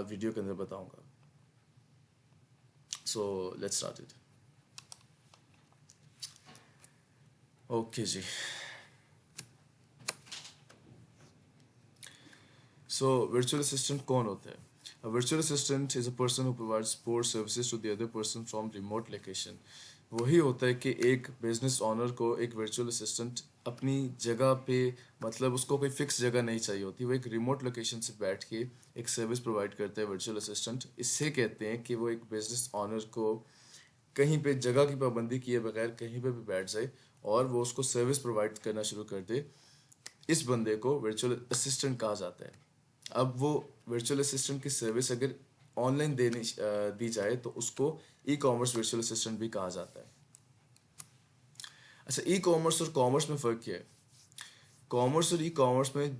Video के अंदर बताऊंगा। So let's start it. Okay जी। सो virtual assistant कौन होता है? A virtual assistant is a person who provides support services to the other person from remote location. वही होता है कि एक बिजनेस ऑनर को एक वर्चुअल असिस्टेंट अपनी जगह पे, मतलब उसको कोई फिक्स जगह नहीं चाहिए होती, वो एक रिमोट लोकेशन से बैठ के एक सर्विस प्रोवाइड करता है वर्चुअल असिस्टेंट। इससे कहते हैं कि वो एक बिजनेस ऑनर को कहीं पे जगह की पाबंदी किए बगैर कहीं पे भी बैठ जाए और वो उसको सर्विस प्रोवाइड करना शुरू कर दे। इस बंदे को वर्चुअल असिस्टेंट कहा जाता है। अब वो वर्चुअल असिस्टेंट की सर्विस अगर ऑनलाइन दी जाए तो उसको ई कॉमर्स वर्चुअल असिस्टेंट भी कहा जाता है। अच्छा, ई कॉमर्स और कॉमर्स में फ़र्क क्या है? कॉमर्स और ई कॉमर्स में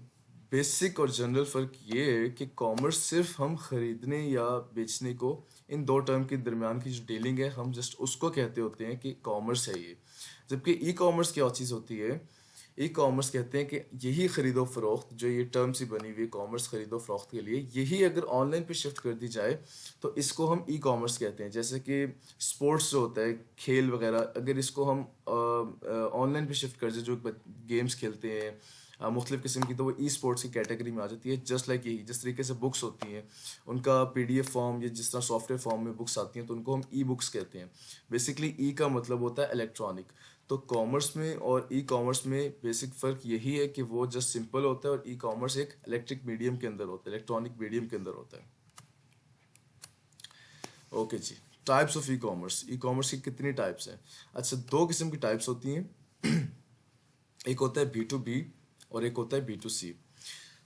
बेसिक और जनरल फ़र्क ये है कि कॉमर्स सिर्फ हम खरीदने या बेचने को, इन दो टर्म के दरमियान की जो डीलिंग है हम जस्ट उसको कहते होते हैं कि कॉमर्स है ये। जबकि ई कॉमर्स क्या चीज़ होती है? ई कॉमर्स कहते हैं कि यही खरीदो फरोख्त, जो ये टर्म सी बनी हुई है कॉमर्स खरीदो फरोख्त के लिए, यही अगर ऑनलाइन पे शिफ्ट कर दी जाए तो इसको हम ई कॉमर्स कहते हैं। जैसे कि स्पोर्ट्स जो होता है, खेल वगैरह, अगर इसको हम ऑनलाइन पे शिफ्ट कर दें, जो गेम्स खेलते हैं मुख्तलिफ किस्म की, तो वो ई स्पोर्ट्स की कैटेगरी में आ जाती है। जस्ट लाइक यही, जिस तरीके से बुक्स होती हैं उनका PDF फॉर्म या जिस तरह सॉफ्टवेयर फॉर्म में बुक्स आती हैं तो उनको हम ई बुक्स कहते हैं। बेसिकली ई का मतलब होता है इलेक्ट्रॉनिक। तो कॉमर्स में और ई कॉमर्स में बेसिक फ़र्क यही है कि वो जस्ट सिंपल होता है और ई कॉमर्स एक इलेक्ट्रिक मीडियम के अंदर होता है, इलेक्ट्रॉनिक मीडियम के अंदर होता है। ओके जी। टाइप्स ऑफ ई कॉमर्स की कितनी टाइप्स हैं? अच्छा, दो किस्म की टाइप्स होती हैं। एक होता है B2B और एक होता है B2C।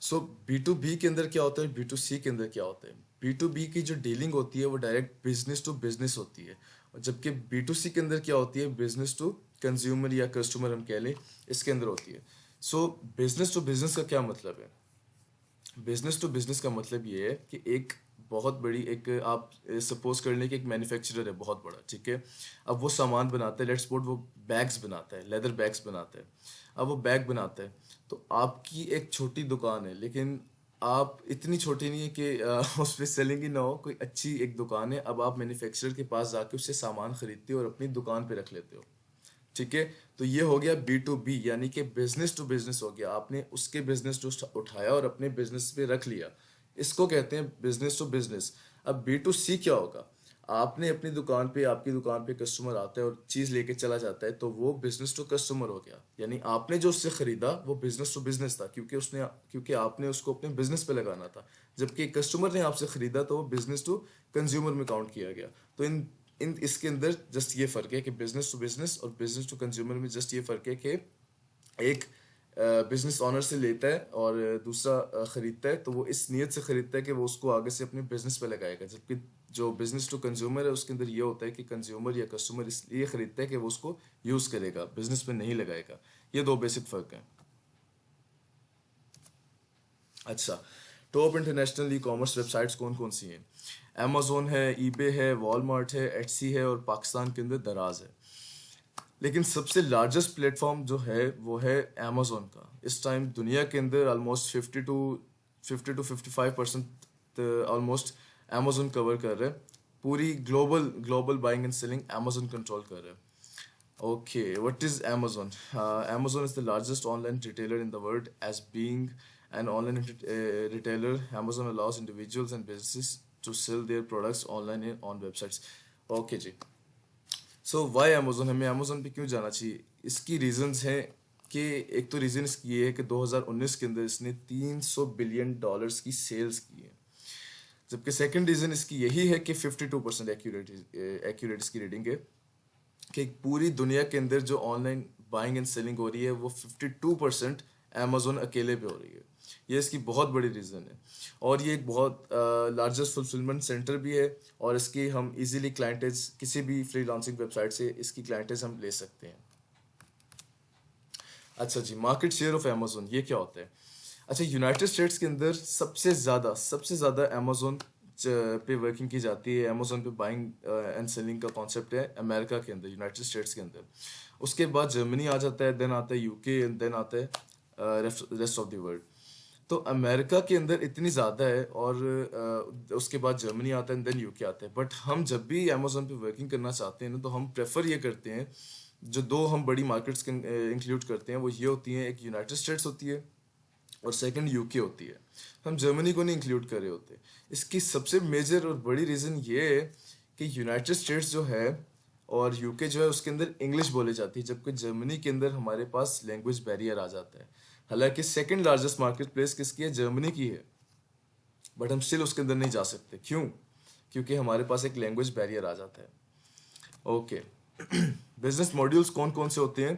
सो B2B के अंदर क्या होता है, B2C के अंदर क्या होता है? B2B की जो डीलिंग होती है वो डायरेक्ट बिजनेस टू बिजनेस होती है, और जबकि B2C के अंदर क्या होती है, बिजनेस टू कंज्यूमर या कस्टमर हम कह लें, इसके अंदर होती है। सो बिजनेस टू बिजनेस का क्या मतलब है? बिजनेस टू बिजनेस का मतलब ये है कि एक बहुत बड़ी, एक आप सपोज कर लें कि एक मैन्युफैक्चरर है बहुत बड़ा, ठीक है। अब वो सामान बनाता है, लेट्स सपोज वो बैग्स बनाता है, लेदर बैग्स बनाता है। अब वो बैग बनाता है, तो आपकी एक छोटी दुकान है, लेकिन आप इतनी छोटी नहीं है कि उस पर सेलिंग ही ना हो, कोई अच्छी एक दुकान है। अब आप मैन्युफैक्चरर के पास जाके उससे सामान खरीदते हो और अपनी दुकान पे रख लेते हो, ठीक है। तो ये हो गया B2B, यानी कि बिजनेस टू बिजनेस हो गया। आपने उसके बिजनेस टू उठाया और अपने बिजनेस पे रख लिया, इसको कहते हैं बिजनेस टू बिजनेस। अब B2C क्या होगा? आपने अपनी दुकान पे, आपकी दुकान पे कस्टमर आता है और चीज़ लेके चला जाता है, तो वो बिजनेस टू कस्टमर हो गया। यानी आपने जो उससे खरीदा वो बिजनेस टू बिजनेस था, क्योंकि आपने उसको अपने बिजनेस पे लगाना था। जबकि कस्टमर ने आपसे खरीदा तो वो बिजनेस टू कंज्यूमर में काउंट किया गया। तो इन इन इसके अंदर जस्ट ये फ़र्क है कि बिजनेस टू बिजनेस और बिजनेस टू कंज्यूमर में जस्ट ये फ़र्क है कि एक बिजनेस ऑनर से लेता है और दूसरा खरीदता है, तो वो इस नीयत से खरीदता है कि वो उसको आगे से अपने बिजनेस पे लगाएगा। जबकि जो बिजनेस टू कंज्यूमर है उसके अंदर ये होता है कि कंज्यूमर या कस्टमर इसलिए खरीदता है कि वो उसको यूज़ करेगा, बिजनेस में नहीं लगाएगा। ये दो बेसिक फ़र्क हैं। अच्छा, top international e commerce websites कौन कौन सी हैं? अमेजोन है, ईबे है, वॉलमार्ट है, एटसी है और पाकिस्तान के अंदर दराज है। लेकिन सबसे लार्जेस्ट प्लेटफॉर्म जो है वो है अमेजोन का। इस टाइम दुनिया के अंदर almost 50 to 55% almost Amazon cover कर रहा है। पूरी global global buying and selling Amazon control कर रहा है। Okay, what is Amazon? Amazon is the largest online retailer in the world. As being an online retailer, Amazon allows individuals and businesses to sell their products online and on websites. Okay जी। So why Amazon, हमें Amazon पे क्यों जाना चाहिए? इसकी reasons हैं कि एक तो रीज़न इसकी ये है कि 2019 के अंदर इसने $300 बिलियन की सेल्स की है। जबकि सेकंड रीज़न इसकी यही है कि 52% एक्यूरेट इसकी रीडिंग है, कि पूरी दुनिया के अंदर जो ऑनलाइन बाइंग एंड सेलिंग हो रही है वो 52% अमेजोन अकेले पे हो रही है। ये इसकी बहुत बड़ी रीज़न है, और ये एक बहुत लार्जेस्ट फुलफिलमेंट सेंटर भी है, और इसकी हम इजीली क्लाइंटेज किसी भी फ्रीलांसिंग वेबसाइट से इसकी क्लाइंटेज हम ले सकते हैं। अच्छा जी, मार्केट शेयर ऑफ अमेजोन ये क्या होता है? अच्छा, यूनाइटेड स्टेट्स के अंदर सबसे ज़्यादा अमेजोन पे वर्किंग की जाती है। अमेजोन पे बाइंग एंड सेलिंग का कॉन्सेप्ट है अमेरिका के अंदर, यूनाइटेड स्टेट्स के अंदर। उसके बाद जर्मनी आ जाता है, देन आता है UK एंड देन आता है रेस्ट ऑफ द वर्ल्ड। तो अमेरिका के अंदर इतनी ज़्यादा है, और उसके बाद जर्मनी आता है, देन यूके आता है। बट हम जब भी अमेजोन पे वर्किंग करना चाहते हैं ना, तो हम प्रेफर ये करते हैं, जो दो हम बड़ी मार्केट्स इंक्लूड करते हैं वो ये होती हैं, एक यूनाइटेड स्टेट्स होती है और सेकंड यूके होती है। हम जर्मनी को नहीं इंक्लूड कर रहे होते। इसकी सबसे मेजर और बड़ी रीज़न ये है कि यूनाइटेड स्टेट्स जो है और यूके जो है उसके अंदर इंग्लिश बोली जाती है, जबकि जर्मनी के अंदर हमारे पास लैंग्वेज बैरियर आ जाता है। हालांकि सेकंड लार्जेस्ट मार्केट प्लेस किसकी है? जर्मनी की है, बट हम स्टिल उसके अंदर नहीं जा सकते। क्यों? क्योंकि हमारे पास एक लैंग्वेज बैरियर आ जाता है। ओके। बिजनेस मॉड्यूल्स कौन कौन से होते हैं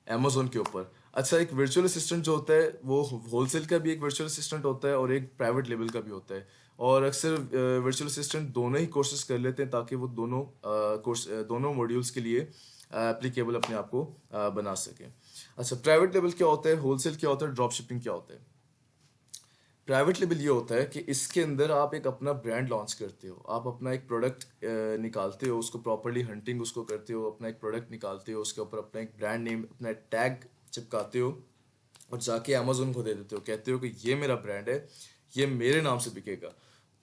अमेजोन के ऊपर? अच्छा, एक वर्चुअल असिस्टेंट जो होता है वो होलसेल का भी एक वर्चुअल असिस्टेंट होता है और एक प्राइवेट लेवल का भी होता है। और अक्सर वर्चुअल असिस्टेंट दोनों ही कोर्सेज कर लेते हैं ताकि वो दोनों दोनों मॉड्यूल्स के लिए एप्लीकेबल अपने आप को बना सकें। अच्छा, प्राइवेट लेवल क्या होता है, होलसेल क्या होता है, ड्रॉप शिपिंग क्या होता है? प्राइवेट लेवल ये होता है कि इसके अंदर आप एक अपना ब्रांड लॉन्च करते हो, आप अपना एक प्रोडक्ट निकालते हो, उसको प्रॉपरली हंटिंग उसको करते हो, अपना एक प्रोडक्ट निकालते हो, उसके ऊपर अपना एक ब्रांड नेम, अपना टैग चिपकाते हो और जाके अमेजोन को दे देते हो, कहते हो कि ये मेरा ब्रांड है, ये मेरे नाम से बिकेगा।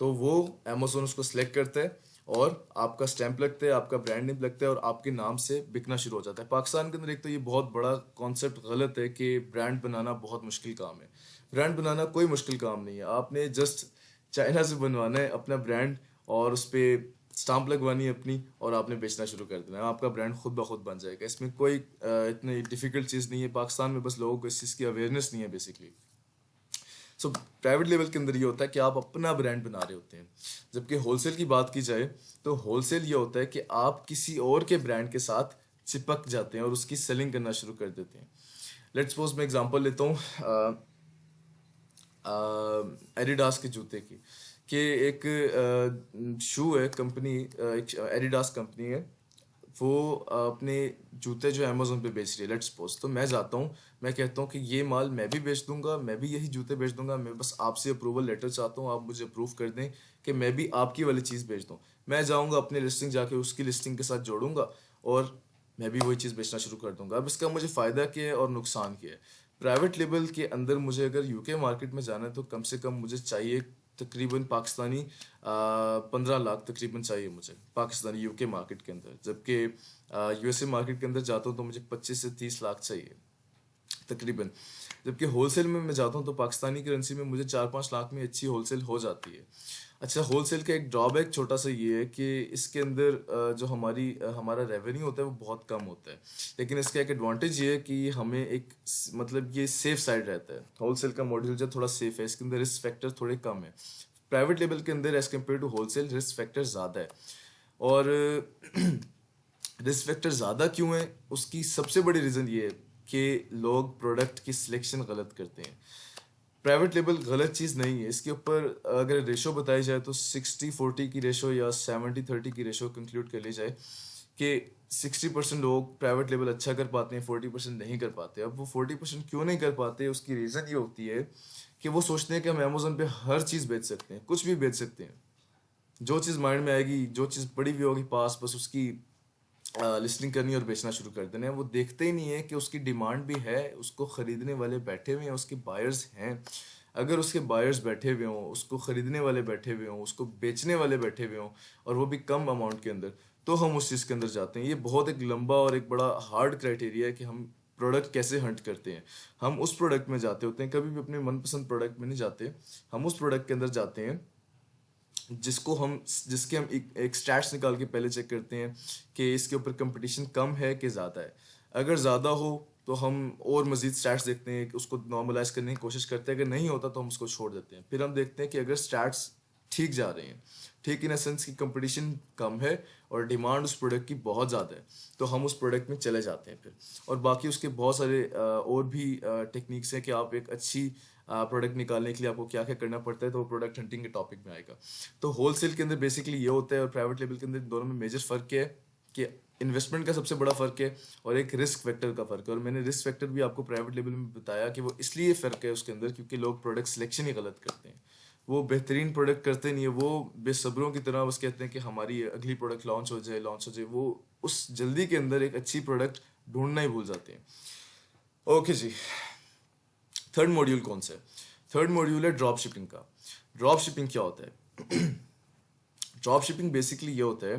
तो वो अमेजोन उसको सिलेक्ट करता है और आपका स्टैंप लगता है, आपका ब्रांड नेम लगता है और आपके नाम से बिकना शुरू हो जाता है। पाकिस्तान के अंदर एक तो ये बहुत बड़ा कॉन्सेप्ट गलत है कि ब्रांड बनाना बहुत मुश्किल काम है। ब्रांड बनाना कोई मुश्किल काम नहीं है, आपने जस्ट चाइना से बनवाना है अपना ब्रांड और उस पर स्टाम्प लगवानी है अपनी, और आपने बेचना शुरू कर देना है, आपका ब्रांड खुद ब खुद बन जाएगा। इसमें कोई इतनी डिफिकल्ट चीज़ नहीं है। पाकिस्तान में बस लोगों को इस चीज़ की अवेयरनेस नहीं है बेसिकली। सो प्राइवेट लेवल के अंदर ये होता है कि आप अपना ब्रांड बना रहे होते हैं, जबकि होलसेल की बात की जाए तो होलसेल ये होता है कि आप किसी और के ब्रांड के साथ चिपक जाते हैं और उसकी सेलिंग करना शुरू कर देते हैं। लेट्स सपोज मैं एग्जांपल लेता हूँ एडिडास के जूते की, कि एक शू है कंपनी, एक एडिडास कंपनी है, वो अपने जूते जो अमेजोन पे बेच रही है। लेट्स सपोज, तो मैं जाता हूँ, मैं कहता हूँ कि ये माल मैं भी बेच दूंगा, मैं भी यही जूते बेच दूंगा, मैं बस आपसे अप्रूवल लेटर चाहता हूँ, आप मुझे अप्रूव कर दें कि मैं भी आपकी वाली चीज़ बेच दूँ। मैं जाऊँगा अपनी लिस्टिंग जाके उसकी लिस्टिंग के साथ जोड़ूंगा और मैं भी वही चीज़ बेचना शुरू कर दूंगा। अब इसका मुझे फ़ायदा क्या है और नुकसान क्या है? प्राइवेट लेवल के अंदर मुझे अगर यूके मार्केट में जाना है तो कम से कम मुझे चाहिए तकरीबन पाकिस्तानी 15 लाख तकरीबन चाहिए मुझे पाकिस्तानी यूके मार्केट के अंदर, जबकि यूएसए मार्केट के अंदर जाता हूँ तो मुझे 25 से 30 लाख चाहिए तकरीबन। जबकि होलसेल में मैं जाता हूँ तो पाकिस्तानी करेंसी में मुझे 4-5 लाख में अच्छी होलसेल हो जाती है। अच्छा, होलसेल का एक ड्रॉबैक छोटा सा ये है कि इसके अंदर जो हमारा रेवेन्यू होता है वो बहुत कम होता है, लेकिन इसका एक एडवांटेज ये है कि हमें एक मतलब ये सेफ साइड रहता है। होलसेल का मॉड्यूल जो थोड़ा सेफ है, इसके अंदर रिस्क फैक्टर थोड़े कम है। प्राइवेट लेवल के अंदर as compare to wholesale risk factor ज़्यादा है। और रिस्क फैक्टर ज़्यादा क्यों है? उसकी सबसे बड़ी रीज़न ये है कि लोग प्रोडक्ट की सिलेक्शन गलत करते हैं। प्राइवेट लेबल गलत चीज़ नहीं है, इसके ऊपर अगर रेशो बताई जाए तो 60-40 की रेशो या 70-30 की रेशो कंक्लूड कर ली जाए कि 60% लोग प्राइवेट लेबल अच्छा कर पाते हैं, 40% नहीं कर पाते। अब वो 40% क्यों नहीं कर पाते, उसकी रीज़न ये होती है कि वो सोचते हैं कि हम अमेजोन पे हर चीज़ बेच सकते हैं, कुछ भी बेच सकते हैं, जो चीज़ माइंड में आएगी, जो चीज़ पड़ी हुई होगी पास, बस उसकी लिस्टिंग करनी और बेचना शुरू कर देना है। वो देखते ही नहीं है कि उसकी डिमांड भी है, उसको ख़रीदने वाले बैठे हुए हैं, उसके बायर्स हैं। अगर उसके बायर्स बैठे हुए हों, उसको ख़रीदने वाले बैठे हुए हों, उसको बेचने वाले बैठे हुए हों और वो भी कम अमाउंट के अंदर, तो हम उस चीज़ के अंदर जाते हैं। ये बहुत एक लंबा और एक बड़ा हार्ड क्राइटेरिया है कि हम प्रोडक्ट कैसे हंट करते हैं। हम उस प्रोडक्ट में जाते होते हैं, कभी भी अपने मनपसंद प्रोडक्ट में नहीं जाते। हम उस प्रोडक्ट के अंदर जाते हैं जिसके हम एक स्टैट्स निकाल के पहले चेक करते हैं कि इसके ऊपर कंपटीशन कम है कि ज़्यादा है। अगर ज़्यादा हो तो हम और मज़ीद स्टैट्स देखते हैं कि उसको नॉर्मलाइज करने की कोशिश करते हैं, अगर नहीं होता तो हम उसको छोड़ देते हैं। फिर हम देखते हैं कि अगर स्टैट्स ठीक जा रहे हैं, ठीक इन अ सेंस कि कंपटीशन कम है और डिमांड उस प्रोडक्ट की बहुत ज़्यादा है, तो हम उस प्रोडक्ट में चले जाते हैं फिर। और बाकी उसके बहुत सारे और भी टेक्निक्स हैं कि आप एक अच्छी प्रोडक्ट निकालने के लिए आपको क्या क्या करना पड़ता है, तो वो प्रोडक्ट हंटिंग के टॉपिक में आएगा। तो होलसेल के अंदर बेसिकली ये होता है और प्राइवेट लेवल के अंदर दोनों में मेजर फ़र्क क्या है कि इन्वेस्टमेंट का सबसे बड़ा फ़र्क है और एक रिस्क फैक्टर का फ़र्क है। और मैंने रिस्क फैक्टर भी आपको प्राइवेट लेवल में बताया कि वो इसलिए फ़र्क है उसके अंदर क्योंकि लोग प्रोडक्ट सिलेक्शन ही गलत करते हैं। वो बेहतरीन प्रोडक्ट करते नहीं है, वो बेसब्रों की तरह बस कहते हैं कि हमारी अगली प्रोडक्ट लॉन्च हो जाए। वो उस जल्दी के अंदर एक अच्छी प्रोडक्ट ढूंढना ही भूल जाते हैं। ओके जी, थर्ड मॉड्यूल कौन सा है? थर्ड मॉड्यूल है ड्रॉप शिपिंग का। ड्रॉप शिपिंग क्या होता है? ड्रॉप शिपिंग बेसिकली ये होता है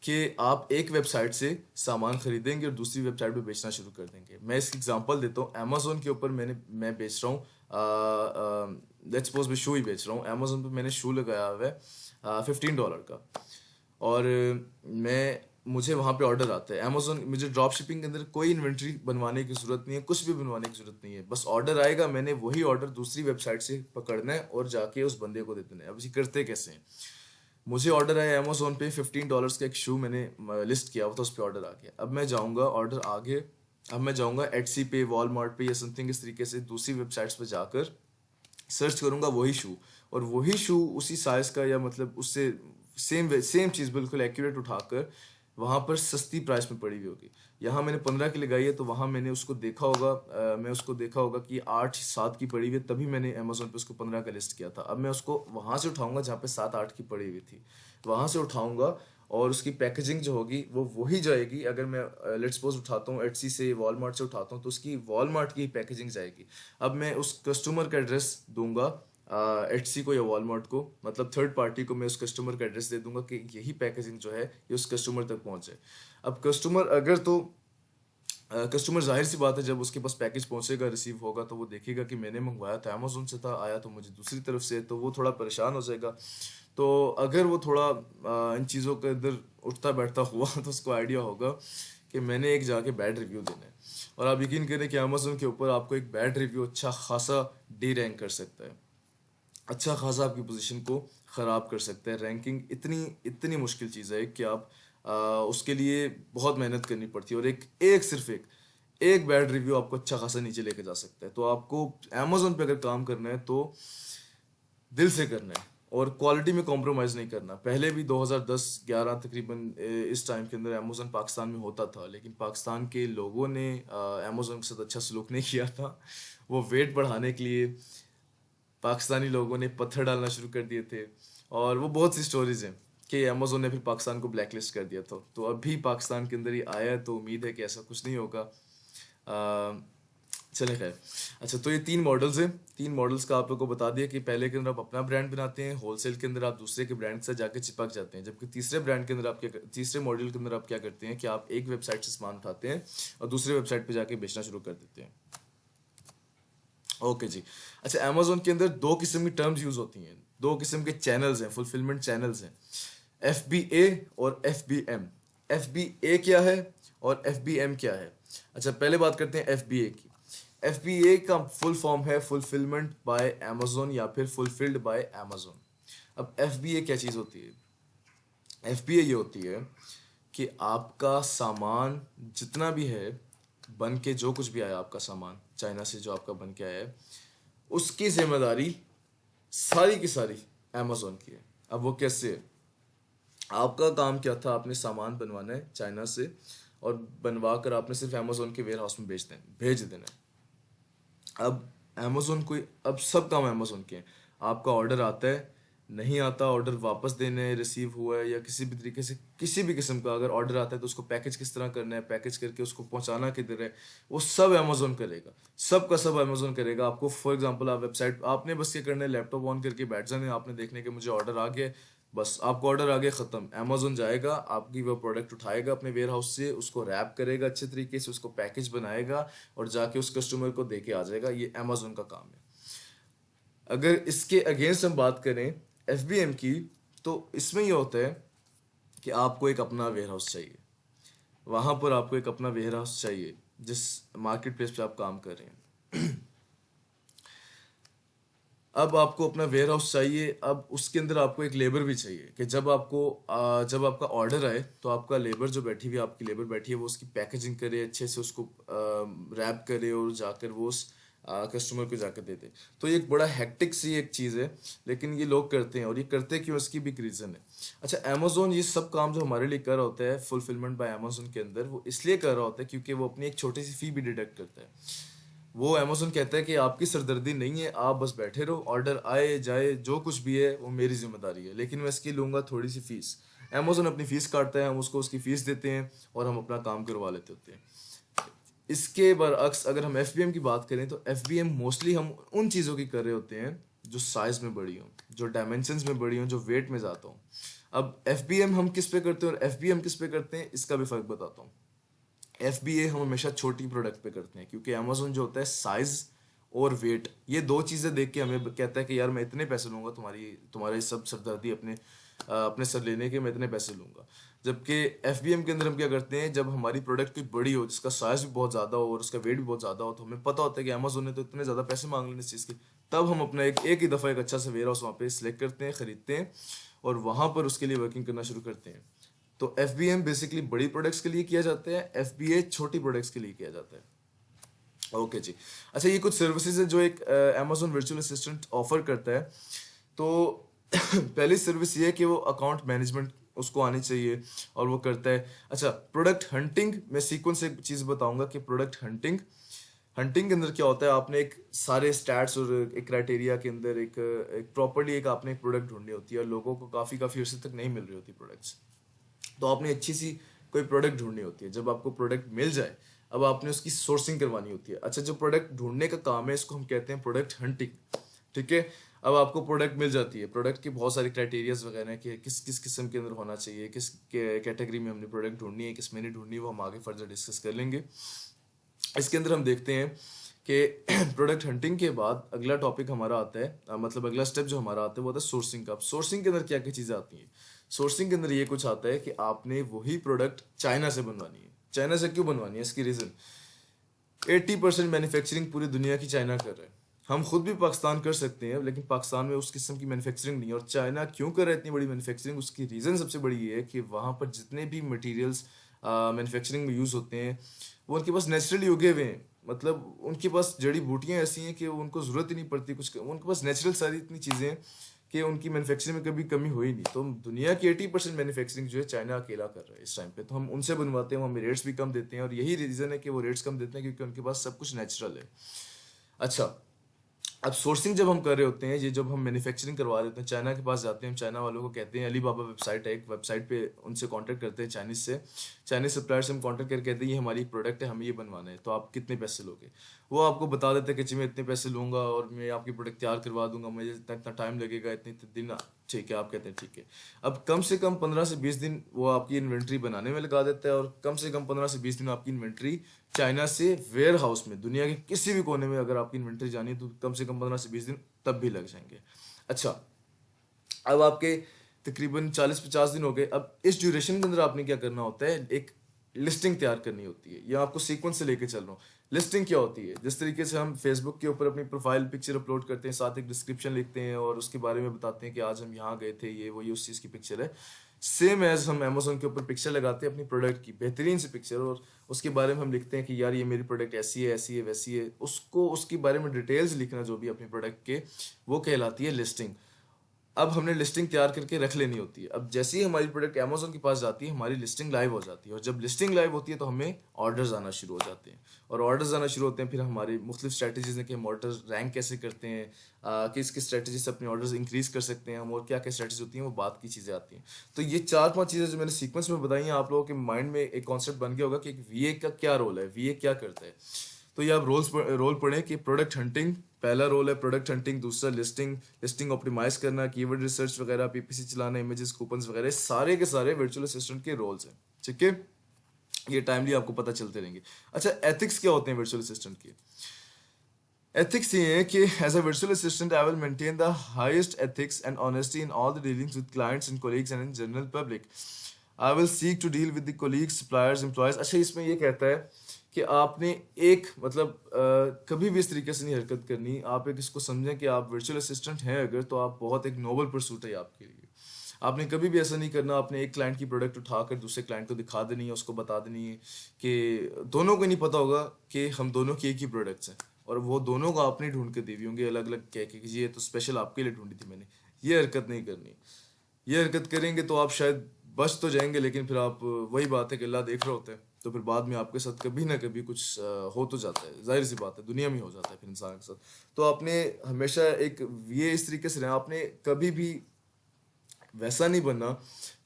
कि आप एक वेबसाइट से सामान खरीदेंगे और दूसरी वेबसाइट पे बेचना शुरू कर देंगे। मैं इसकी एग्जांपल देता हूँ। अमेजोन के ऊपर मैं बेच रहा हूँ, लेट्स सपोज मैं शू ही बेच रहा हूँ। अमेजोन पे मैंने शू लगाया हुआ है $15 का, और मुझे वहाँ पे ऑर्डर आता है। अमेजोन मुझे ड्रॉप शिपिंग के अंदर कोई इन्वेंट्री बनवाने की जरूरत नहीं है, कुछ भी बनवाने की जरूरत नहीं है। बस ऑर्डर आएगा, मैंने वही ऑर्डर दूसरी वेबसाइट से पकड़ना है और जाके उस बंदे को दे देना है। अब ये करते कैसे हैं? मुझे ऑर्डर आया अमेजोन पे $15 का एक शू मैंने लिस्ट किया हुआ था, उस पर ऑर्डर आ गया। अब मैं जाऊँगा ऑर्डर आ गया, अब मैं जाऊँगा एटसी पे, वॉलमार्ट पे या समथिंग इस तरीके से दूसरी वेबसाइट्स पे जाकर सर्च करूँगा वही शू, और वही शू उसी साइज़ का या मतलब उससे सेम चीज़ बिल्कुल एक्यूरेट उठाकर वहाँ पर सस्ती प्राइस में पड़ी हुई होगी। यहाँ मैंने 15 की लगाई है, तो वहाँ मैंने उसको देखा होगा, मैं उसको देखा होगा कि 8-7 की पड़ी हुई है, तभी मैंने अमेजोन पे उसको 15 का लिस्ट किया था। अब मैं उसको वहाँ से उठाऊंगा जहाँ पे 7-8 की पड़ी हुई थी, वहाँ से उठाऊंगा और उसकी पैकेजिंग जो होगी वो वही जाएगी। अगर मैं लेट्स सपोज उठाता हूँ एटसी से, वॉलमार्ट से उठाता हूँ, तो उसकी वॉलमार्ट की पैकेजिंग जाएगी। अब मैं उस कस्टमर का एड्रेस दूंगा एटसी को या वॉलमार्ट को, मतलब थर्ड पार्टी को मैं उस कस्टमर का एड्रेस दे दूंगा कि यही पैकेजिंग जो है ये उस कस्टमर तक पहुंचे। अब कस्टमर अगर तो कस्टमर जाहिर सी बात है जब उसके पास पैकेज पहुंचेगा, रिसीव होगा, तो वो देखेगा कि मैंने मंगवाया था अमेजोन से था, आया तो मुझे दूसरी तरफ से, तो वो थोड़ा परेशान हो जाएगा। तो अगर वो थोड़ा इन चीज़ों के अंदर उठता बैठता हुआ तो उसको आइडिया होगा कि मैंने एक जाके बैड रिव्यू देना है। और आप यकीन करें कि अमेजोन के ऊपर आपको एक बैड रिव्यू अच्छा खासा डी रैंक कर सकता है, अच्छा खासा आपकी पोजीशन को ख़राब कर सकता है। रैंकिंग इतनी इतनी मुश्किल चीज़ है कि आप उसके लिए बहुत मेहनत करनी पड़ती है, और एक बैड रिव्यू आपको अच्छा खासा नीचे लेके जा सकता है। तो आपको अमेजोन पे अगर काम करना है तो दिल से करना है और क्वालिटी में कॉम्प्रोमाइज़ नहीं करना। पहले भी 2010-11 तकरीबन इस टाइम के अंदर अमेजोन पाकिस्तान में होता था, लेकिन पाकिस्तान के लोगों ने अमेजोन के साथ अच्छा सलूक नहीं किया था। वो वेट बढ़ाने के लिए पाकिस्तानी लोगों ने पत्थर डालना शुरू कर दिए थे, और वो बहुत सी स्टोरीज हैं कि अमेजोन ने फिर पाकिस्तान को ब्लैकलिस्ट कर दिया था। तो अभी पाकिस्तान के अंदर ही आया है, तो उम्मीद है कि ऐसा कुछ नहीं होगा। चले खैर। अच्छा, तो ये 3 मॉडल्स हैं। 3 मॉडल्स का आप लोग को बता दिया कि पहले के अंदर आप अपना ब्रांड बनाते हैं, होलसेल के अंदर आप दूसरे के ब्रांड से जाके चिपक जाते हैं, जबकि तीसरे मॉडल के अंदर आप क्या करते हैं कि आप एक वेबसाइट से सामान उठाते हैं और दूसरे वेबसाइट पे जाके बेचना शुरू कर देते हैं। ओके जी। अच्छा, अमेजोन के अंदर 2 किस्म की टर्म्स यूज होती हैं, 2 किस्म के चैनल्स हैं, फुलफिलमेंट चैनल्स हैं, FBA और FBM। FBA क्या है और FBM क्या है? अच्छा, पहले बात करते हैं FBA की। FBA का फुल फॉर्म है फुलफिलमेंट बाय अमेजोन या फिर फुलफिल्ड बाय अमेजोन। अब FBA क्या चीज़ होती है? FBA ये होती है कि आपका सामान जितना भी है, बन के जो कुछ भी आया आपका सामान चाइना से जो आपका बन के आया है, उसकी जिम्मेदारी सारी की सारी अमेजोन की है। अब वो कैसे है? आपका काम क्या था? आपने सामान बनवाना है चाइना से, और बनवा कर आपने सिर्फ अमेजोन के वेयर हाउस में भेज देना है। अब अमेजोन को, अब सब काम अमेजोन के हैं। आपका ऑर्डर आता है, नहीं आता, ऑर्डर वापस देने, रिसीव हुआ है या किसी भी तरीके से किसी भी किस्म का अगर ऑर्डर आता है तो उसको पैकेज किस तरह करना है, पैकेज करके उसको पहुंचाना किधर है, वो सब अमेजोन करेगा। सब का सब अमेजोन करेगा। आपको फॉर एग्जांपल आप वेबसाइट, आपने बस ये करना है, लैपटॉप ऑन करके बैठ जाना है, आपने देखने के मुझे ऑर्डर आ गया, बस आपको ऑर्डर आ गया, ख़त्म। अमेजोन जाएगा, आपकी वो प्रोडक्ट उठाएगा अपने वेयर हाउस से, उसको रैप करेगा अच्छे तरीके से, उसको पैकेज बनाएगा और जाके उस कस्टमर को दे के आ जाएगा। ये अमेजोन का काम है। अगर इसके अगेंस्ट हम बात करें FBM की, तो इसमें ये होता है कि आपको एक अपना वेयर हाउस चाहिए, वहां पर आपको एक अपना वेयर हाउस चाहिए जिस मार्केट प्लेस पे आप काम कर रहे हैं। अब आपको अपना वेयर हाउस चाहिए, अब उसके अंदर आपको एक लेबर भी चाहिए कि जब आपका ऑर्डर आए तो आपका लेबर जो बैठी हुई है, आपकी लेबर बैठी है, वो उसकी पैकेजिंग करे अच्छे से, उसको रैप करे और जाकर वो उस कस्टमर को जाकर दे दे। तो ये एक बड़ा हेक्टिक सी एक चीज़ है, लेकिन ये लोग करते हैं, और ये करते क्यों, इसकी भी एक रीज़न है। अच्छा, अमेजोन ये सब काम जो हमारे लिए कर रहा होता है फुलफिलमेंट बाय अमेजोन के अंदर, वो इसलिए कर रहा होता है क्योंकि वो अपनी एक छोटी सी फी भी डिडक्ट करता है। वो अमेजोन कहता है कि आपकी सरदर्दी नहीं है, आप बस बैठे रहो, ऑर्डर आए जाए जो कुछ भी है वो मेरी जिम्मेदारी है, लेकिन मैं इसकी लूंगा थोड़ी सी फीस। अमेजोन अपनी फीस काटता है, हम उसको उसकी फीस देते हैं और हम अपना काम करवा लेते होते हैं। इसके बरअक्स अगर हम एफ की बात करें तो एफ मोस्टली हम उन चीज़ों की कर रहे होते हैं जो साइज में बड़ी हों, जो डायमेंशंस में बड़ी हों, जो वेट में ज़्यादा हों। अब एफ हम किस पे करते हैं और एफ किस पे करते हैं, इसका भी फ़र्क बताता हूँ। एफ हम हमेशा छोटी प्रोडक्ट पे करते हैं, क्योंकि अमेजोन जो होता है साइज और वेट, ये दो चीज़ें देख के हमें कहता है कि यार मैं इतने पैसे लूंगा, तुम्हारी सब सरदर्दी अपने सर लेने के मैं इतने पैसे लूंगा। जबकि एफ के अंदर हम क्या करते हैं, जब हमारी प्रोडक्ट कोई बड़ी हो, जिसका साइज भी बहुत ज़्यादा हो और उसका वेट भी बहुत ज़्यादा हो, तो हमें पता होता है कि अमेजोन ने तो इतने ज़्यादा पैसे मांग लेने इस चीज़ के, तब हम अपना एक ही दफ़ा एक अच्छा सा वेयर हाउस वहाँ पे सिलेक्ट करते हैं, ख़रीदते हैं और वहाँ पर उसके लिए वर्किंग करना शुरू करते हैं। तो एफ बेसिकली बड़ी प्रोडक्ट्स के लिए किया जाता है, एफ छोटी प्रोडक्ट्स के लिए किया जाता है। ओके जी। अच्छा, ये कुछ सर्विसेज है जो एक अमेजोन वर्चुअल असिस्टेंट ऑफर करता है। तो पहली सर्विस ये है कि वो अकाउंट मैनेजमेंट उसको आनी चाहिए और वो करता है। अच्छा, प्रोडक्ट हंटिंग में सीक्वेंस एक चीज़ बताऊंगा कि प्रोडक्ट हंटिंग हंटिंग के अंदर क्या होता है, आपने एक सारे स्टैट्स और एक क्राइटेरिया के अंदर एक प्रॉपर्ली एक आपने एक प्रोडक्ट ढूंढनी होती है और लोगों को काफ़ी काफ़ी अर्से तक नहीं मिल रही होती प्रोडक्ट्स। तो आपने अच्छी सी कोई प्रोडक्ट ढूंढनी होती है। जब आपको प्रोडक्ट मिल जाए, अब आपने उसकी सोर्सिंग करवानी होती है। अच्छा, जो प्रोडक्ट ढूंढने का काम है, इसको हम कहते हैं प्रोडक्ट हंटिंग। ठीक है। अब आपको प्रोडक्ट मिल जाती है, प्रोडक्ट के बहुत सारे क्राइटेरियाज वगैरह हैं कि किस किस किस्म के अंदर होना चाहिए, किस कैटेगरी में हमने प्रोडक्ट ढूंढनी है, किस में नहीं ढूंढनी है, वो हम आगे फर्दर डिस्कस कर लेंगे। इसके अंदर हम देखते हैं कि प्रोडक्ट हंटिंग के बाद अगला टॉपिक हमारा आता है, मतलब अगला स्टेप जो हमारा आता है वो आता है सोर्सिंग का। सोर्सिंग के अंदर क्या क्या चीज़ें आती हैं? सोर्सिंग के अंदर ये कुछ आता है कि आपने वही प्रोडक्ट चाइना से बनवानी है। चाइना से क्यों बनवानी है? इसकी रीज़न, 80% मैन्युफैक्चरिंग पूरी दुनिया की चाइना कर रहा है। हम खुद भी पाकिस्तान कर सकते हैं, लेकिन पाकिस्तान में उस किस्म की मैन्युफैक्चरिंग नहीं है। और चाइना क्यों कर रहा है इतनी बड़ी मैन्युफैक्चरिंग? उसकी रीज़न सबसे बड़ी ये है कि वहाँ पर जितने भी मटेरियल्स मैन्युफैक्चरिंग में यूज़ होते हैं, वो उनके पास नेचुरली उगे हुए हैं। मतलब उनके पास जड़ी बूटियाँ ऐसी हैं कि उनको ज़रूरत ही नहीं पड़ती कुछ, उनके पास नेचुरल सारी इतनी चीज़ें हैं कि उनकी मैन्युफैक्चरिंग में कभी कमी हुई नहीं। तो दुनिया की 80% मैन्युफैक्चरिंग जो है चाइना अकेला कर रहा है इस टाइम पे। तो हम उनसे बनवाते हैं, वो हमें रेट्स भी कम देते हैं, और यही रीज़न है कि वो रेट्स कम देते हैं क्योंकि उनके पास सब कुछ नेचुरल है। अच्छा, अब सोर्सिंग जब हम कर रहे होते हैं, ये जब हम मैन्युफैक्चरिंग करवा रहे होते हैं, चाइना के पास जाते हैं, हम चाइना वालों को कहते हैं, अली बाबा वेबसाइट है एक, वेबसाइट पे उनसे कांटेक्ट करते हैं चाइनीज से, चाइनीज सप्लायर से हम कांटेक्ट करके कहते हैं ये हमारी प्रोडक्ट है, हमें ये बनवाना है, तो आप कितने पैसे लोगे? वो आपको बता देते हैं कि जी मैं इतने पैसे लूँगा और मैं आपकी प्रोडक्ट तैयार करवा दूंगा, मुझे इतना इतना टाइम लगेगा, इतने इतने दिन। ठीक है, आप कहते हैं ठीक है। अब कम से कम 15 से 20 दिन वो आपकी इन्वेंट्री बनाने में लगा देता है, और कम से कम 15 से 20 दिन आपकी इन्वेंट्री चाइना से वेयर हाउस में, दुनिया के किसी भी कोने में अगर आपकी इन्वेंट्री जानी है, तो कम से कम 15 से 20 दिन तब भी लग जाएंगे। अच्छा, अब आपके तकरीबन 40-50 दिन हो गए। अब इस ड्यूरेशन के अंदर आपने क्या करना होता है, एक लिस्टिंग तैयार करनी होती है। या आपको सीक्वेंस से लेके चल रहा हूँ। लिस्टिंग क्या होती है? जिस तरीके से हम फेसबुक के ऊपर अपनी प्रोफाइल पिक्चर अपलोड करते हैं, साथ एक डिस्क्रिप्शन लिखते हैं और उसके बारे में बताते हैं कि आज हम यहाँ गए थे, ये वो, ये उस चीज़ की पिक्चर है। सेम एज हम अमेजोन के ऊपर पिक्चर लगाते हैं अपनी प्रोडक्ट की, बेहतरीन सी पिक्चर, और उसके बारे में हम लिखते हैं कि यार ये मेरी प्रोडक्ट ऐसी है, ऐसी है, वैसी है। उसको उसके बारे में डिटेल्स लिखना जो भी अपनी प्रोडक्ट के, वो कहलाती है लिस्टिंग। अब हमने लिस्टिंग तैयार करके रख लेनी होती है। अब जैसे ही हमारी प्रोडक्ट अमेजोन के पास जाती है, हमारी लिस्टिंग लाइव हो जाती है, और जब लिस्टिंग लाइव होती है तो हमें ऑर्डर्स आना शुरू हो जाते हैं। और ऑर्डर्स आना शुरू होते हैं, फिर हमारी मुख्तलिफ स्ट्रैटेजीज हैं कि हम ऑर्डर्स रैंक कैसे करते हैं, किस किस स्ट्रैटेजी से अपने ऑर्डर्स इंक्रीज कर सकते हैं हम, और क्या क्या स्ट्रैटेजी होती हैं, वो बात की चीज़ें आती हैं। तो ये 4-5 चीज़ें जो मैंने सीक्वेंस में बताई हैं, आप लोगों के माइंड में एक कॉन्सेप्ट बन गया होगा कि एक वीए का क्या रोल है, वीए क्या करता है। तो ये आप रोल पढ़ें कि प्रोडक्ट हंटिंग पहला रोल है, प्रोडक्ट हंटिंग। दूसरा लिस्टिंग, लिस्टिंग ऑप्टिमाइज करना, कीवर्ड रिसर्च वगैरह, पीपीसी चलाना, इमेजेस, कूपन्स वगैरह, सारे के सारे वर्चुअल असिस्टेंट के रोल्स हैं। ठीक है, ये टाइमली आपको पता चलते रहेंगे। अच्छा, एथिक्स क्या होते हैं वर्चुअल असिस्टेंट के? एथिक्स ये है कि as a virtual assistant I will maintain the highest ethics and honesty in all the dealings with clients and colleagues and in general public. I will seek to deal with the colleagues, suppliers, employees. अच्छा, इसमें ये कहता है कि आपने एक मतलब कभी भी इस तरीके से नहीं हरकत करनी। आप एक इसको समझें कि आप वर्चुअल असिस्टेंट हैं अगर, तो आप बहुत एक नोबल परसूट है आपके लिए। आपने कभी भी ऐसा नहीं करना, आपने एक क्लाइंट की प्रोडक्ट उठाकर दूसरे क्लाइंट को दिखा देनी है, उसको बता देनी है कि दोनों को नहीं पता होगा कि हम दोनों की एक ही प्रोडक्ट्स हैं, और वो दोनों को आपने ढूंढ के दी हुई होंगी अलग अलग कह के कि ये तो स्पेशल आपके लिए ढूंढी थी मैंने। ये हरकत नहीं करनी। ये हरकत करेंगे तो आप शायद बच तो जाएंगे, लेकिन फिर आप, वही बात है कि अल्लाह देख रहे होते हैं, तो फिर बाद में आपके साथ कभी ना कभी कुछ हो तो जाता है। जाहिर सी बात है, दुनिया में हो जाता है फिर इंसान के साथ। तो आपने हमेशा एक ये इस तरीके से रहना, आपने कभी भी वैसा नहीं बनना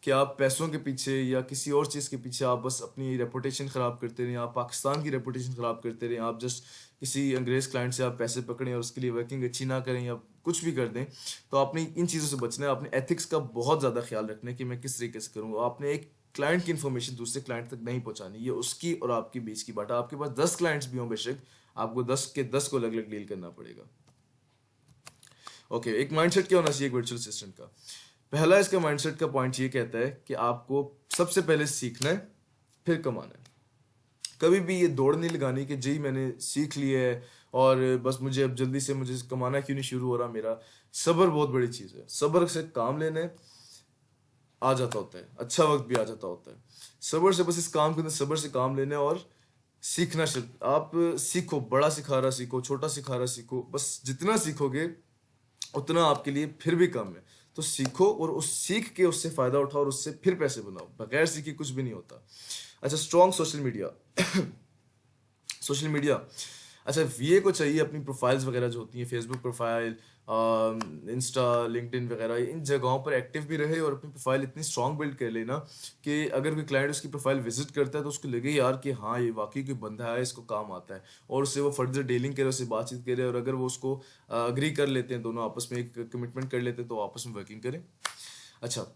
कि आप पैसों के पीछे या किसी और चीज़ के पीछे आप बस अपनी रेपुटेशन ख़राब करते रहें, आप पाकिस्तान की रेपुटेशन ख़राब करते रहें, आप जस्ट किसी अंग्रेज़ क्लाइंट से आप पैसे पकड़ें और उसके लिए वर्किंग अच्छी ना करें या कुछ भी कर दें। तो आपने इन चीज़ों से बचना है, आपने एथिक्स का बहुत ज़्यादा ख्याल रखना है कि मैं किस तरीके से करूँगा। आपने एक क्लाइंट की इन्फॉर्मेशन दूसरे क्लाइंट तक नहीं पहुँचानी, ये उसकी और आपके बीच की बात है। आपके पास 10 क्लाइंट्स भी हों बेशक, आपको 10 के 10 को अलग अलग डील करना पड़ेगा। ओके, एक माइंडसेट क्या होना चाहिए एक वर्चुअल असिस्टेंट का? पहला इसका माइंडसेट का पॉइंट ये कहता है कि आपको सबसे पहले सीखना है, फिर कमाना है। कभी भी ये दौड़ नहीं लगानी कि जी मैंने सीख लिया है और बस मुझे अब जल्दी से मुझे कमाना क्यों नहीं शुरू हो रहा मेरा। सब्र बहुत बड़ी चीज़ है, सब्र से काम लेने आ जाता होता है, अच्छा वक्त भी आ जाता होता है। सब्र से बस इस काम के अंदर सब्र से काम लेने और सीखना आप सीखो, बड़ा सिखा रहा सीखो, छोटा सिखा रहा सीखो, बस जितना सीखोगे उतना आपके लिए फिर भी कम है। तो सीखो और उस सीख के उससे फायदा उठाओ और उससे फिर पैसे बनाओ, बगैर सीखे कुछ भी नहीं होता। अच्छा, strong social media. Social media, अच्छा वीए को चाहिए अपनी प्रोफाइल्स वगैरह जो होती हैं, फेसबुक प्रोफाइल, इंस्टा, लिंक्डइन वगैरह, इन जगहों पर एक्टिव भी रहे और अपनी प्रोफाइल इतनी स्ट्रॉन्ग बिल्ड कर लेना कि अगर कोई क्लाइंट उसकी प्रोफाइल विजिट करता है तो उसको लगे यार कि हाँ ये वाकई कोई बंदा है, इसको काम आता है, और उससे वो फर्दर डीलिंग करे, उससे बातचीत करे, और अगर वो उसको अग्री कर लेते हैं, दोनों आपस में एक कमिटमेंट कर लेते हैं, तो आपस में वर्किंग करें। अच्छा,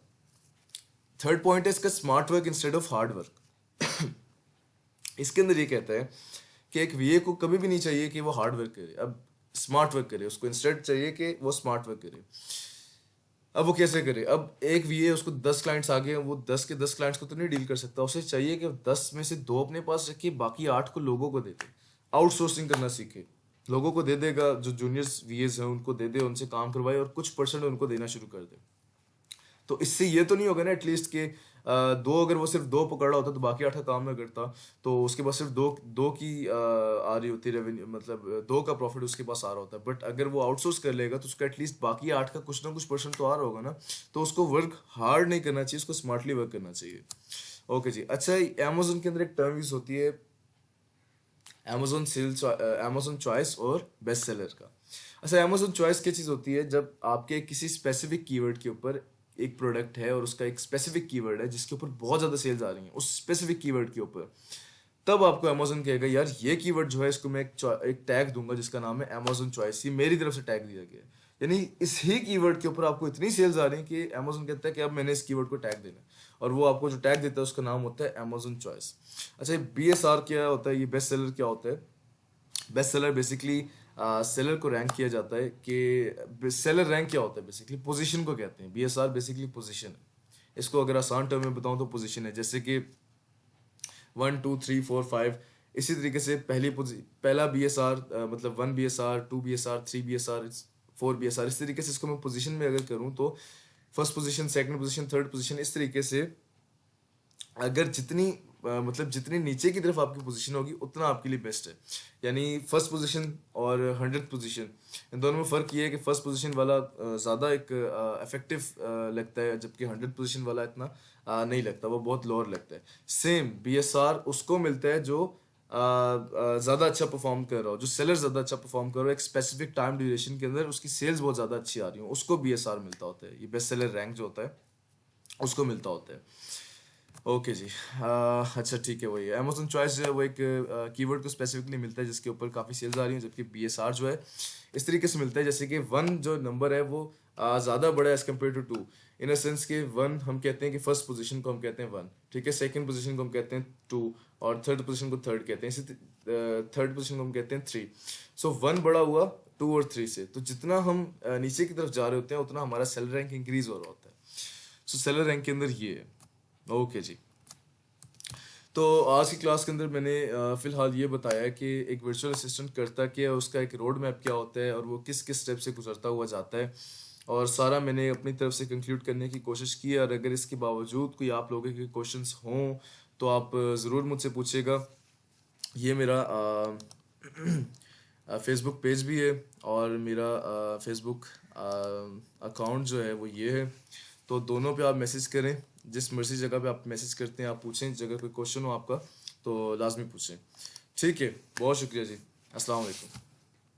थर्ड पॉइंट है इसका, smart work instead of hard work. इसके अंदर ये कहता है कि एक वीए को कभी भी नहीं चाहिए कि वो हार्ड वर्क करे, अब स्मार्ट वर्क करे, उसको इंस्टेड चाहिए कि वो स्मार्ट वर्क करे। अब वो कैसे करे? अब एक वीए, उसको 10 क्लाइंट्स आ गए, वो 10 के 10 क्लाइंट्स को तो नहीं डील कर सकता, उसे चाहिए कि 10 में से 2 अपने पास रखे, बाकी 8 को लोगों को दे दे, आउटसोर्सिंग करना सीखे, लोगों को दे देगा, जो जूनियर्स वीएस हैं उनको दे दे, उनसे काम करवाए और कुछ परसेंट उनको देना शुरू कर दे। तो इससे ये तो नहीं होगा ना एटलीस्ट कि दो, अगर वो सिर्फ 2 पकड़ रहा होता तो बाकी 8 का काम ना करता, तो उसके पास सिर्फ दो दो की आ रही होती रेवेन्यू, मतलब 2 का प्रॉफिट उसके पास आ रहा होता है। बट अगर वो आउटसोर्स कर लेगा तो उसका एटलीस्ट बाकी 8 का कुछ ना कुछ परसेंट तो आ रहा होगा ना। तो उसको वर्क हार्ड नहीं करना चाहिए, उसको स्मार्टली वर्क करना चाहिए। ओके जी। अच्छा, अमेजोन के अंदर एक टर्म यूज होती है, अमेजोन सेल्स, अमेजोन चॉइस और बेस्ट सेलर का। अच्छा, अमेजोन चॉइस क्या चीज़ होती है? जब आपके किसी स्पेसिफिक कीवर्ड के ऊपर एक प्रोडक्ट है और उसका एक स्पेसिफिक कीवर्ड है जिसके ऊपर बहुत ज़्यादा सेल्स आ रही हैं उस स्पेसिफिक कीवर्ड के ऊपर, तब आपको अमेजोन कहेगा यार ये कीवर्ड जो है इसको मैं एक टैग दूंगा जिसका नाम है अमेजोन चॉइस, ये मेरी तरफ से टैग दिया गया है। यानी इस ही कीवर्ड के ऊपर आपको इतनी सेल्स आ रही है कि अमेजोन कहता है कि अब मैंने इस कीवर्ड को टैग देना है, और वो आपको जो टैग देता है उसका नाम होता है अमेजोन चॉइस। अच्छा, बीएसआर क्या होता है? ये बेस्ट सेलर क्या होता है? बेस्ट सेलर बेसिकली सेलर को रैंक किया जाता है कि सेलर रैंक क्या होता है? बेसिकली पोजीशन को कहते हैं। बीएसआर बेसिकली पोजीशन है, इसको अगर आसान टर्म में बताऊं तो पोजीशन है। जैसे कि 1 2 3 4 5, इसी तरीके से पहला बीएसआर मतलब 1 बीएसआर, 2 बीएसआर, 3 बीएसआर, 4 बीएसआर, इस तरीके से इसको मैं पोजीशन में अगर करूं तो first position, second position, third position, इस तरीके से अगर जितनी मतलब जितनी नीचे की तरफ आपकी पोजीशन होगी उतना आपके लिए बेस्ट है। यानी फर्स्ट पोजीशन और 100th पोजीशन, इन दोनों में फ़र्क ये है कि फर्स्ट पोजीशन वाला ज़्यादा एक इफेक्टिव लगता है, जबकि 100th पोजीशन वाला इतना नहीं लगता, वो बहुत लोअर लगता है। सेम बीएसआर उसको मिलता है जो ज़्यादा अच्छा परफॉर्म कर रहा हो, जो सेलर ज़्यादा अच्छा परफॉर्म कर रहा हो, एक स्पेसिफिक टाइम ड्यूरेशन के अंदर उसकी सेल्स बहुत ज़्यादा अच्छी आ रही हो, उसको बीएसआर मिलता होता है। ये बेस्ट सेलर रैंक जो होता है उसको मिलता होता है। ओके जी। अच्छा ठीक है, वही अमेजोन चॉइस जो है वो एक कीवर्ड को स्पेसिफिकली मिलता है जिसके ऊपर काफ़ी सेल्स आ रही हैं, जबकि बीएसआर जो है इस तरीके से मिलता है जैसे कि 1 जो नंबर है वो ज़्यादा बड़ा है as compare to 2, in a sense कि 1 हम कहते हैं कि फर्स्ट पोजीशन को हम कहते हैं 1, ठीक है, सेकंड पोजीशन को हम कहते हैं 2, और थर्ड पोजीशन को थर्ड कहते हैं, इसी थर्ड पोजीशन को हम कहते हैं 3। सो 1 बड़ा हुआ 2 और 3 से, तो जितना हम नीचे की तरफ जा रहे होते हैं उतना हमारा सेलर रैंक इंक्रीज हो रहा होता है। सो सेलर रैंक के अंदर ये है। ओके जी। तो आज की क्लास के अंदर मैंने फ़िलहाल ये बताया कि एक वर्चुअल असिस्टेंट करता क्या है, उसका एक रोड मैप क्या होता है और वो किस किस स्टेप से गुजरता हुआ जाता है, और सारा मैंने अपनी तरफ से कंक्लूड करने की कोशिश की है। और अगर इसके बावजूद कोई आप लोगों के क्वेश्चंस हों तो आप ज़रूर मुझसे पूछिएगा। ये मेरा फेसबुक पेज भी है और मेरा फेसबुक अकाउंट जो है वो ये है, तो दोनों पे आप मैसेज करें, जिस मर्जी जगह पे आप मैसेज करते हैं आप पूछें, अगर कोई क्वेश्चन हो आपका तो लाजमी पूछें। ठीक है, बहुत शुक्रिया जी, अस्सलाम वालेकुम।